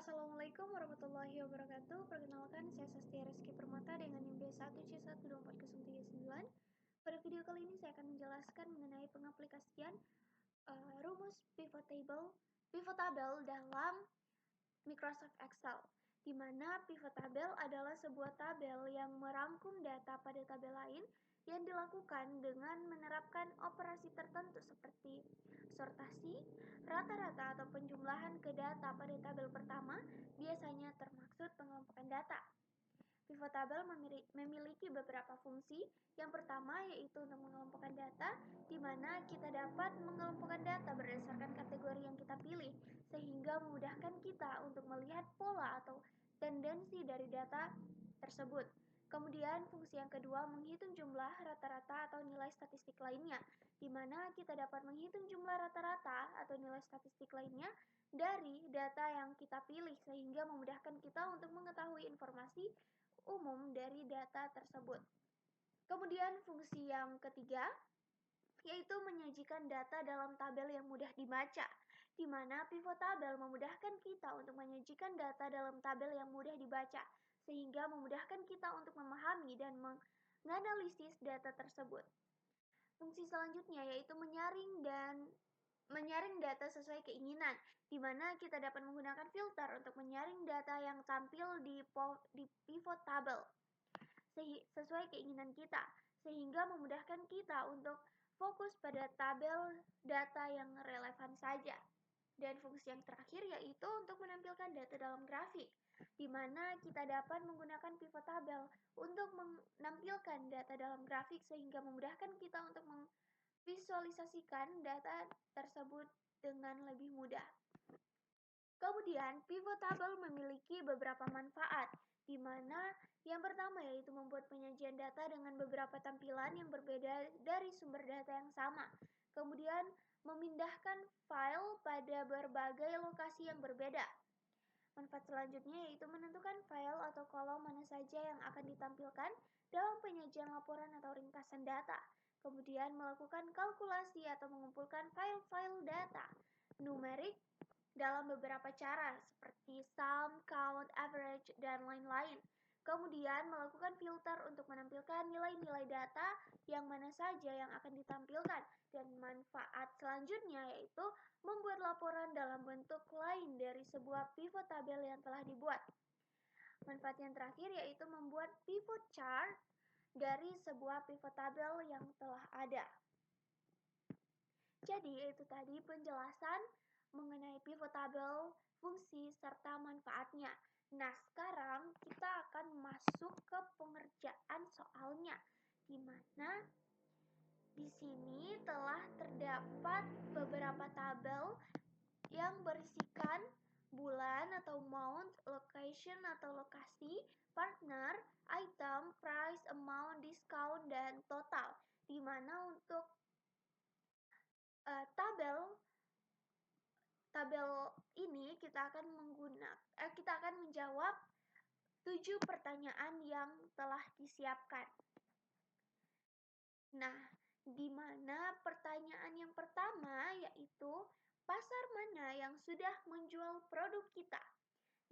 Assalamualaikum warahmatullahi wabarakatuh. Perkenalkan, saya Sastia Rizky Permata dengan NIM D1C12409. Pada video kali ini saya akan menjelaskan mengenai pengaplikasian rumus pivot table dalam Microsoft Excel, di mana pivot table adalah sebuah tabel yang merangkum data pada tabel lain yang dilakukan dengan menerapkan operasi tertentu seperti sortasi, rata-rata atau penjumlahan ke data pada tabel pertama, biasanya termaksud pengelompokan data. Pivot table memiliki beberapa fungsi. Yang pertama yaitu untuk mengelompokkan data, di mana kita dapat mengelompokkan data berdasarkan kategori yang kita pilih, sehingga memudahkan kita untuk melihat pola atau tendensi dari data tersebut. Kemudian fungsi yang kedua menghitung jumlah rata-rata atau nilai statistik lainnya, di mana kita dapat menghitung jumlah rata-rata atau nilai statistik lainnya dari data yang kita pilih, sehingga memudahkan kita untuk mengetahui informasi umum dari data tersebut. Kemudian fungsi yang ketiga yaitu menyajikan data dalam tabel yang mudah dibaca, di mana pivot table memudahkan kita untuk menyajikan data dalam tabel yang mudah dibaca, sehingga memudahkan kita untuk memahami dan menganalisis data tersebut. Fungsi selanjutnya yaitu menyaring data sesuai keinginan, di mana kita dapat menggunakan filter untuk menyaring data yang tampil di pivot table sesuai keinginan kita, sehingga memudahkan kita untuk fokus pada tabel data yang relevan saja. Dan fungsi yang terakhir yaitu untuk menampilkan data dalam grafik, di mana kita dapat menggunakan pivot table untuk menampilkan data dalam grafik, sehingga memudahkan kita untuk memvisualisasikan data tersebut dengan lebih mudah. Kemudian, pivot table memiliki beberapa manfaat, di mana yang pertama yaitu membuat penyajian data dengan beberapa tampilan yang berbeda dari sumber data yang sama. Kemudian, memindahkan file pada berbagai lokasi yang berbeda. Manfaat selanjutnya yaitu menentukan file atau kolom mana saja yang akan ditampilkan dalam penyajian laporan atau ringkasan data. Kemudian, melakukan kalkulasi atau mengumpulkan file-file data numerik dalam beberapa cara seperti sum, count, average, dan lain-lain. Kemudian melakukan filter untuk menampilkan nilai-nilai data yang mana saja yang akan ditampilkan. Dan manfaat selanjutnya yaitu membuat laporan dalam bentuk lain dari sebuah pivot table yang telah dibuat. Manfaat yang terakhir yaitu membuat pivot chart dari sebuah pivot table yang telah ada. Jadi itu tadi penjelasan mengenai pivot table, fungsi, serta manfaatnya. Nah, sekarang kita akan masuk ke pengerjaan soalnya, di mana di sini telah terdapat beberapa tabel yang berisikan bulan atau month, location atau lokasi, partner, item, price, amount, discount, dan total. Di mana untuk tabel ini kita akan menjawab 7 pertanyaan yang telah disiapkan. Nah, di mana pertanyaan yang pertama yaitu pasar mana yang sudah menjual produk kita.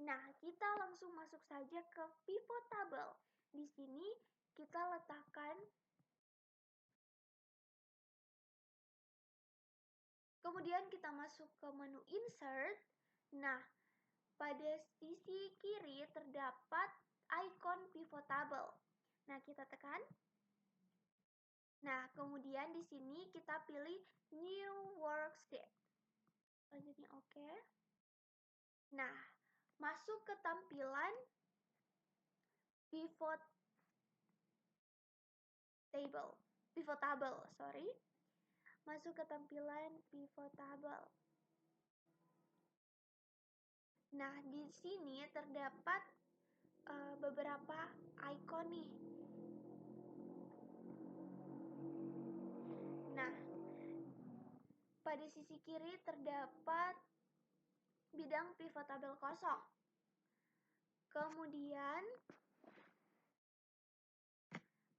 Nah, kita langsung masuk saja ke pivot table. Di sini kita letakkan, kemudian kita masuk ke menu insert. Nah, pada sisi kiri terdapat icon pivot table. Nah, kita tekan. Nah, kemudian di sini kita pilih new worksheet. Selanjutnya oke. Nah, masuk ke tampilan pivot table, sorry. Masuk ke tampilan pivot table. Nah, di sini terdapat beberapa icon nih. Nah, pada sisi kiri terdapat bidang pivot table kosong. Kemudian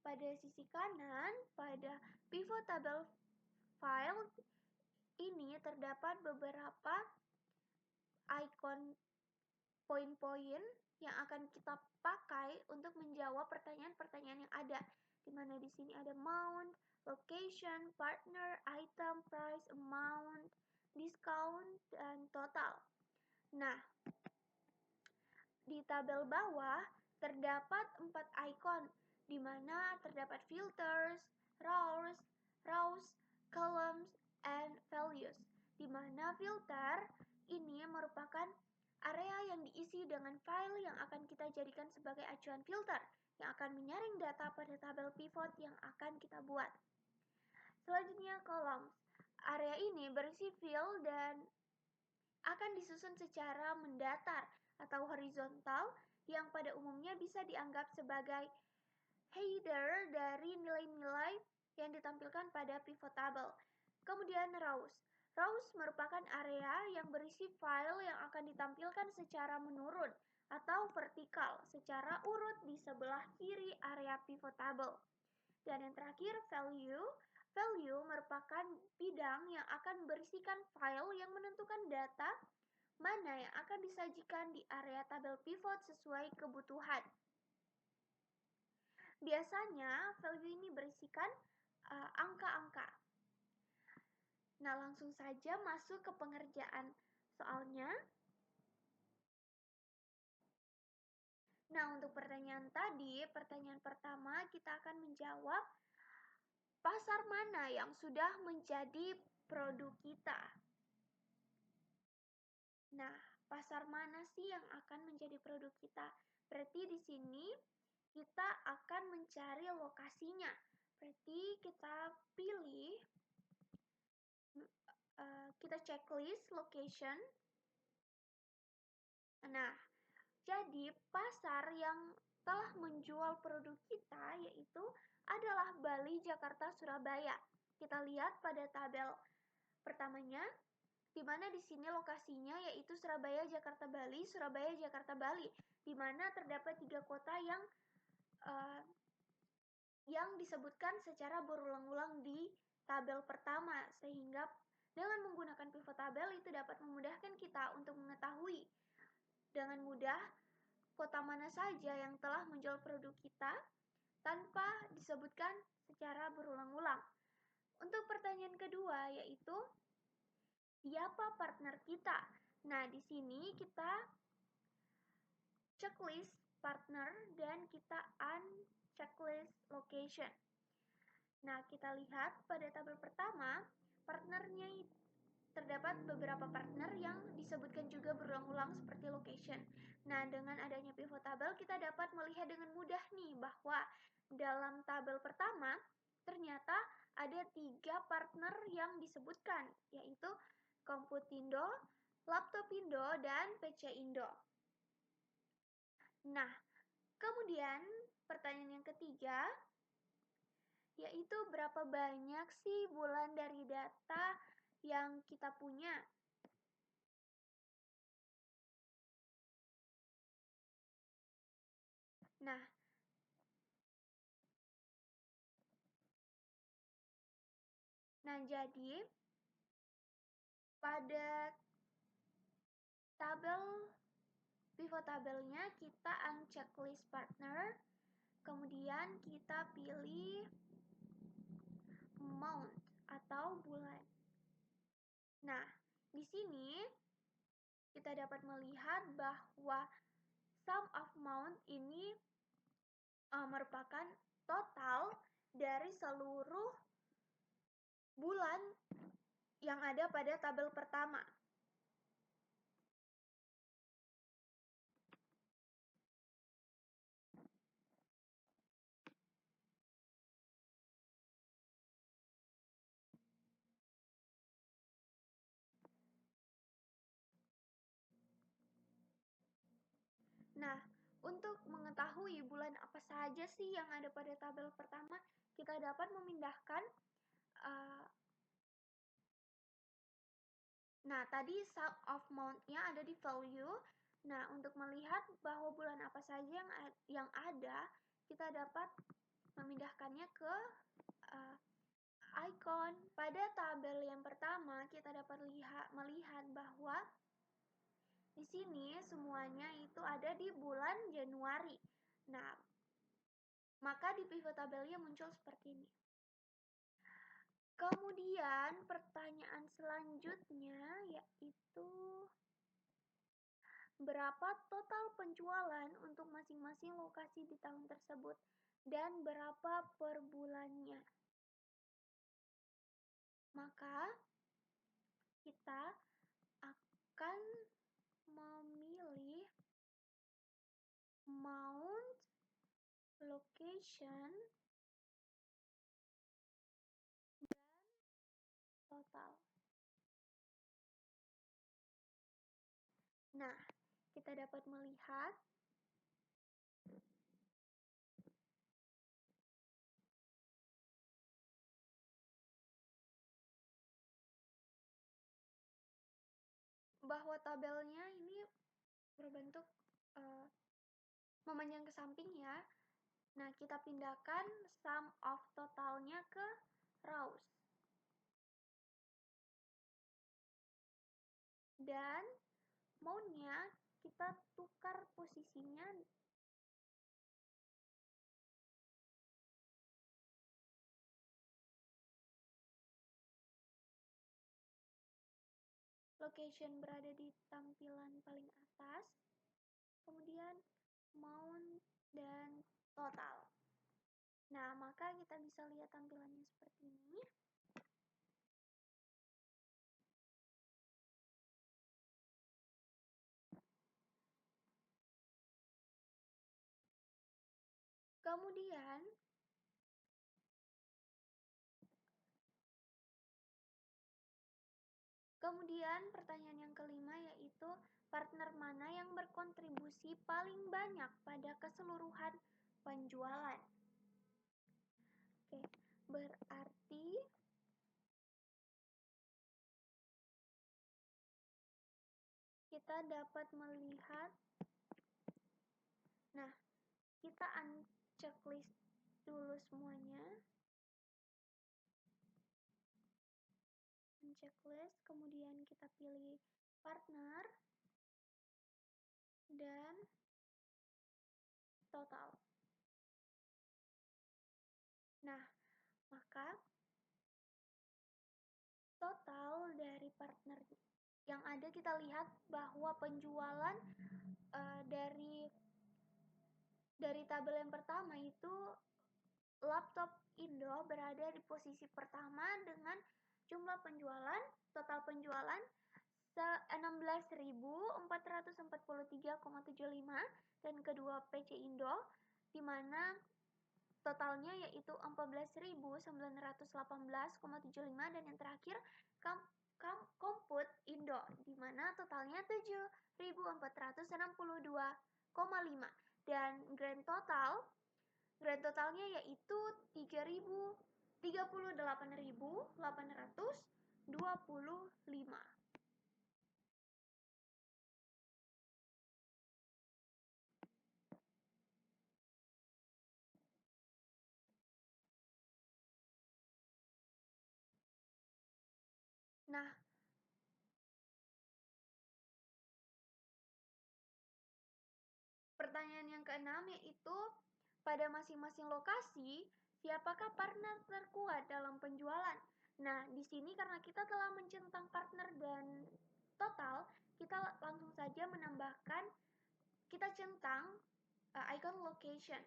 pada sisi kanan, pada pivot table file ini terdapat beberapa icon poin-poin yang akan kita pakai untuk menjawab pertanyaan-pertanyaan yang ada. Di mana di sini ada amount, location, partner, item, price, amount, discount, dan total. Nah, di tabel bawah terdapat 4 icon, di mana terdapat filters, rows, columns, and values. Di mana filter ini merupakan area yang diisi dengan file yang akan kita jadikan sebagai acuan filter, yang akan menyaring data pada tabel pivot yang akan kita buat. Selanjutnya columns. Area ini berisi field dan akan disusun secara mendatar atau horizontal yang pada umumnya bisa dianggap sebagai header dari nilai-nilai yang ditampilkan pada pivot table. Kemudian rows. Rows merupakan area yang berisi file yang akan ditampilkan secara menurun atau vertikal secara urut di sebelah kiri area pivot table. Dan yang terakhir value. Value merupakan bidang yang akan berisikan file yang menentukan data mana yang akan disajikan di area tabel pivot sesuai kebutuhan. Biasanya value ini berisikan angka-angka. Nah, langsung saja masuk ke pengerjaan soalnya. Nah, untuk pertanyaan tadi, pertanyaan pertama kita akan menjawab pasar mana yang sudah menjadi produk kita. Nah, pasar mana sih yang akan menjadi produk kita? Berarti di sini kita akan mencari lokasinya. Berarti kita pilih, kita checklist location. Nah, jadi pasar yang telah menjual produk kita yaitu adalah Bali, Jakarta, Surabaya. Kita lihat pada tabel pertamanya, di mana di sini lokasinya yaitu Surabaya, Jakarta, Bali, Surabaya, Jakarta, Bali, di mana terdapat 3 kota yang disebutkan secara berulang-ulang di tabel pertama, sehingga dengan menggunakan pivot tabel itu dapat memudahkan kita untuk mengetahui dengan mudah kota mana saja yang telah menjual produk kita tanpa disebutkan secara berulang-ulang. Untuk pertanyaan kedua yaitu siapa partner kita? Nah, di sini kita checklist partner dan kita unchecklist location. Nah, kita lihat pada tabel pertama, partnernya terdapat beberapa partner yang disebutkan juga berulang-ulang seperti location. Nah, dengan adanya pivot table kita dapat melihat dengan mudah nih bahwa dalam tabel pertama ternyata ada 3 partner yang disebutkan, yaitu Komputindo, Laptopindo, dan PC Indo. Nah, kemudian pertanyaan yang ketiga, yaitu berapa banyak sih bulan dari data yang kita punya? Nah, jadi pada tabel pivot tabelnya kita unchecklist partner, kemudian kita pilih month atau bulan. Nah, di sini kita dapat melihat bahwa sum of month ini merupakan total dari seluruh bulan yang ada pada tabel pertama. Nah, untuk mengetahui bulan apa saja sih yang ada pada tabel pertama, kita dapat memindahkan nah, tadi sum of month-nya ada di value. Nah, untuk melihat bahwa bulan apa saja yang ada, kita dapat memindahkannya ke icon. Pada tabel yang pertama, kita dapat melihat bahwa di sini semuanya itu ada di bulan Januari. Nah, maka di pivot tabelnya muncul seperti ini. Kemudian pertanyaan selanjutnya yaitu berapa total penjualan untuk masing-masing lokasi di tahun tersebut dan berapa per bulannya. Maka kita akan memilih amount, location, dan total. Nah, kita dapat melihat bahwa tabelnya ini berbentuk memanjang ke samping ya. Nah, kita pindahkan sum of totalnya ke rows. Dan maunya kita tukar posisinya location berada di tampilan paling atas, kemudian amount dan total. Nah, maka kita bisa lihat tampilannya seperti ini. Kemudian pertanyaan yang kelima yaitu partner mana yang berkontribusi paling banyak pada keseluruhan penjualan. Oke, berarti kita dapat melihat, nah, kita unchecklist dulu semuanya. Unchecklist, kemudian kita pilih partner dan total. Nah, maka total dari partner yang ada kita lihat bahwa penjualan dari tabel yang pertama itu laptop Indo berada di posisi pertama dengan jumlah penjualan, total penjualan 16.443,75 dan kedua PC Indo di mana totalnya yaitu 14.918,75 dan yang terakhir Komput Indo di mana totalnya 7.462,5 dan grand totalnya yaitu 38.825. Nah, pertanyaan yang keenam yaitu pada masing-masing lokasi, siapakah partner terkuat dalam penjualan? Nah, di sini karena kita telah mencentang partner dan total, kita langsung saja menambahkan, kita centang icon location.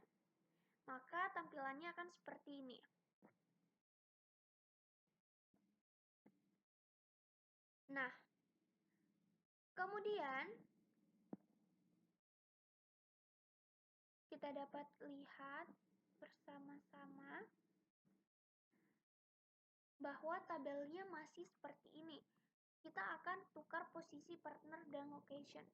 Maka tampilannya akan seperti ini. Nah, kemudian kita dapat lihat bersama-sama bahwa tabelnya masih seperti ini. Kita akan tukar posisi partner dan location.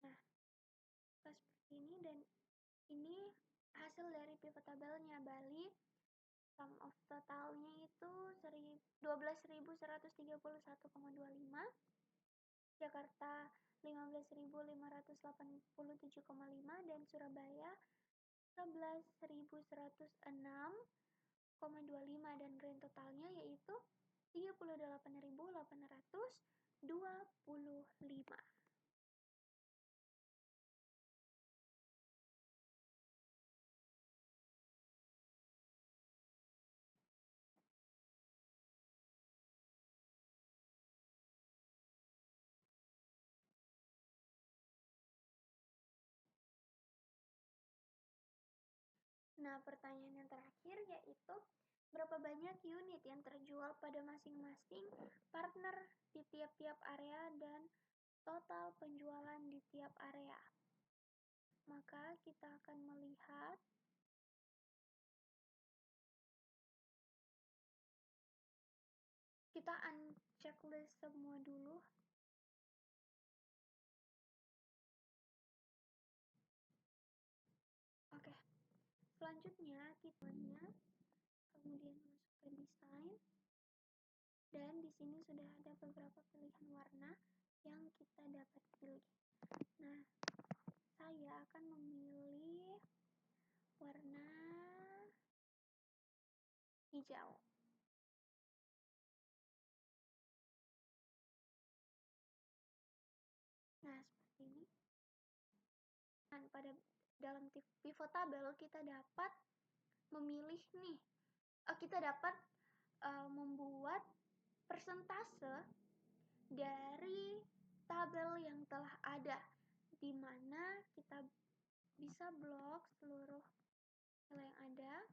Nah, seperti ini dan ini hasil dari pivot tabelnya. Bali sum of totalnya itu 12.131,25, Jakarta 15.100,25, 10.587,5 dan Surabaya 11.106,25 dan grand totalnya yaitu 38.825. Nah, pertanyaan yang terakhir yaitu berapa banyak unit yang terjual pada masing-masing partner di tiap-tiap area dan total penjualan di tiap area. Maka kita akan melihat kita unchecklist semua dulu. Oke. Selanjutnya kita kemudian masuk ke desain. Dan di sini sudah ada beberapa pilihan warna yang kita dapat pilih. Nah, saya akan memilih warna hijau. Nah, seperti ini. Dan pada dalam pivot table kita dapat memilih nih. Kita dapat membuat persentase dari tabel yang telah ada, di mana kita bisa blok seluruh nilai yang ada,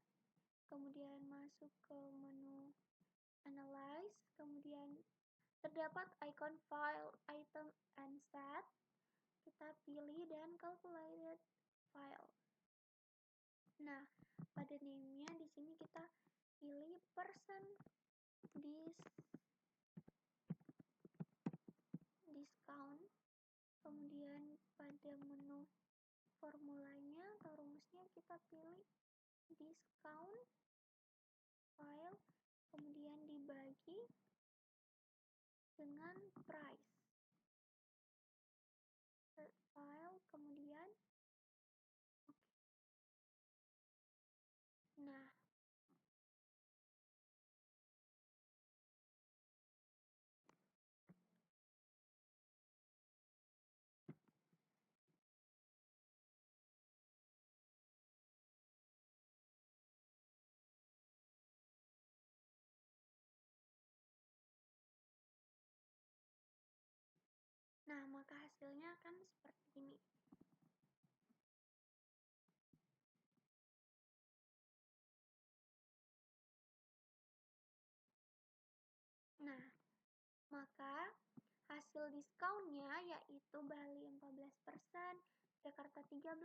kemudian masuk ke menu analyze, kemudian terdapat icon file, item, and set. Kita pilih dan calculated file. Nah, pada name-nya di sini kita pilih discount. Kemudian pada menu formulanya atau rumusnya kita pilih discount file, kemudian dibagi dengan price file, kemudian nah, maka hasilnya akan seperti ini. Nah, maka hasil diskonnya yaitu Bali 14%, Jakarta 13%,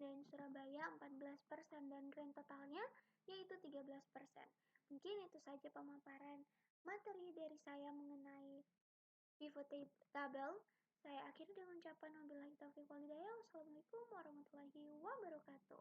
dan Surabaya 14%, dan grand totalnya yaitu 13%. Mungkin itu saja pemaparan materi dari saya mengenai pivot table. Saya akhiri dengan ucapan wabillahi taufiq wal hidayah. Wassalamualaikum warahmatullahi wabarakatuh.